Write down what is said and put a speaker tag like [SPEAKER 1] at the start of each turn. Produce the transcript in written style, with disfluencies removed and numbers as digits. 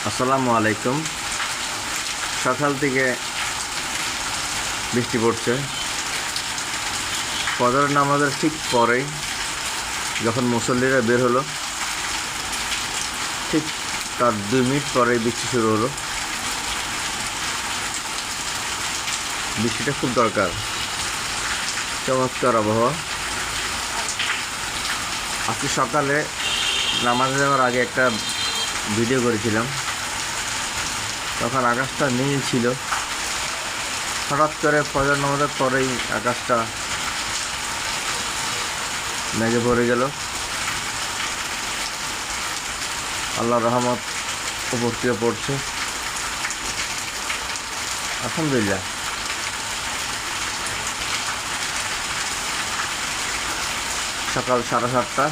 [SPEAKER 1] আসসালামু আলাইকুম। সকাল থেকে বৃষ্টি পড়ছে। ফজর নামাজের ঠিক পরেই যখন মুসল্লিরা বের হলো, ঠিক তার 2 মিনিট পরেই বৃষ্টি শুরু হলো। বৃষ্টিটা খুব দরকার। চমৎকার আবহাওয়া। আজকে সকালে নামাজে যাওয়ার আগে একটা ভিডিও করেছিলাম, তখন আকাশটা নীল ছিল। হঠাৎ করে ফজর নামাজের পরেই আকাশটা মেঘে ভরে গেল। আল্লাহর রহমত উপর থেকে পড়ছে, আলহামদুলিল্লাহ। সকাল 7:30।